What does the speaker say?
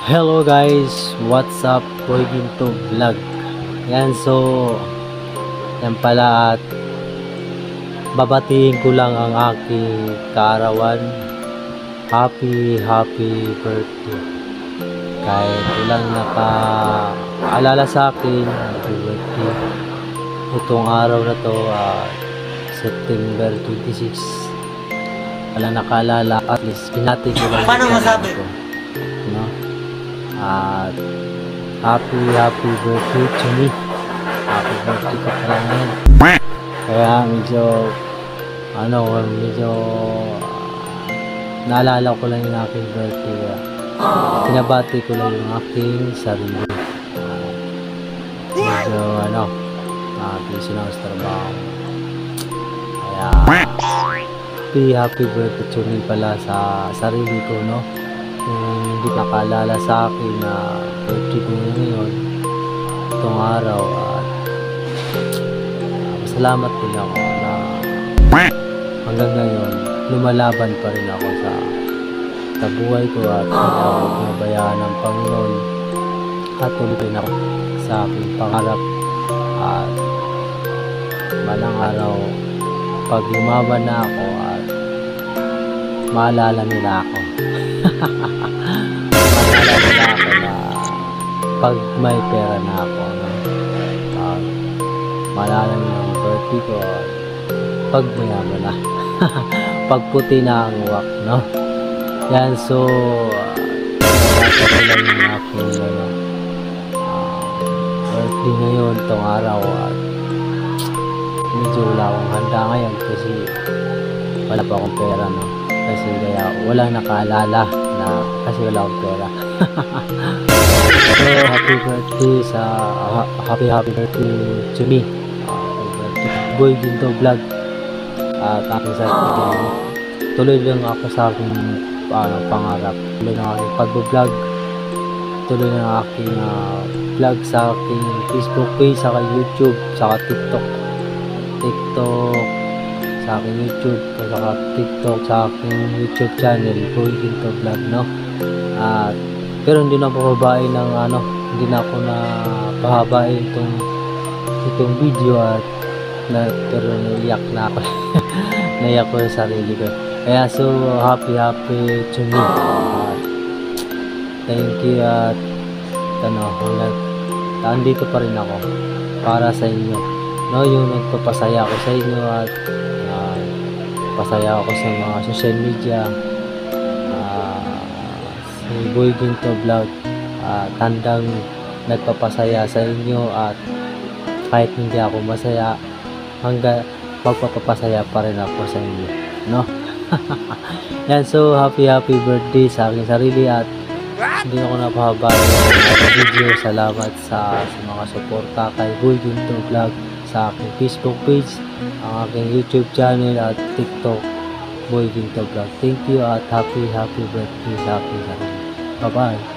Hello guys, what's up? Boy Ginto Vlog. Yan, so yan pala at babatiin ko lang ang aking kaarawan. Happy birthday. Kahit walang nakaalala sa akin, happy birthday. Itong araw na to, September 26. Wala nakaalala, at least pinati ko lang. Paano masabi? No? At happy birthday to me. Happy birthday ko pala ngayon. Kaya medyo naalala ko lang yung aking birthday. Pinabati ko lang yung aking sarili. Medyo busy na sa trabaho. Kaya happy birthday to me pala sa sarili ko, no? Hindi nakaalala sa akin na birthday ko ngayon itong araw, at salamat din ako na hanggang ngayon lumalaban pa rin ako sa buhay ko, at hindi ako pinabayaan ng Panginoon, at tuloy rin ako sa aking pangarap. At balang araw pag lumaban na ako at maalala nila ako. Maalala nila ako na pag may pera na ako, no? Maalala nila ang birthday ko pag mayaman na. Pag puti na ang uwak, no? Yan, so lang yung aking birthday ngayon itong araw, at medyo wala akong handa ngayon kasi wala pa akong pera, no? Kasi kaya walang nakaalala na kasi wala akong pera. So happy birthday happy birthday to me. Happy birthday Boy Ginto Vlog. At aking sarili, tuloy lang ako sa aking pangarap, tuloy ng aking pag-vlog, tuloy ng aking vlog sa aking Facebook page, saka YouTube, saka TikTok, sa aking YouTube, saka TikTok, sa aking YouTube channel, Boy Ginto Vlog, no? Pero hindi na ako babae ng hindi na ako na pahabain itong video, at pero naiyak na ako. Naiyak ko sa sarili ko. Kaya so happy to me. Thank you, at andito pa rin ako para sa inyo, no? Yung nagpapasaya ako sa inyo, at pasaya ako sa mga social media, si Boy Ginto Vlog, tandang nagpapasaya sa inyo, at kahit hindi ako masaya, hanggang magpapasaya pa rin ako sa inyo, no? Yan, so happy birthday sa aking sarili, at hindi ako napahaba ng video. Salamat sa mga suporta kay Boy Ginto Vlog sa aking Facebook page, ang aking YouTube channel, at TikTok, Boy Ginto Vlog. Thank you, at happy birthday sa aking sarili. Bye bye.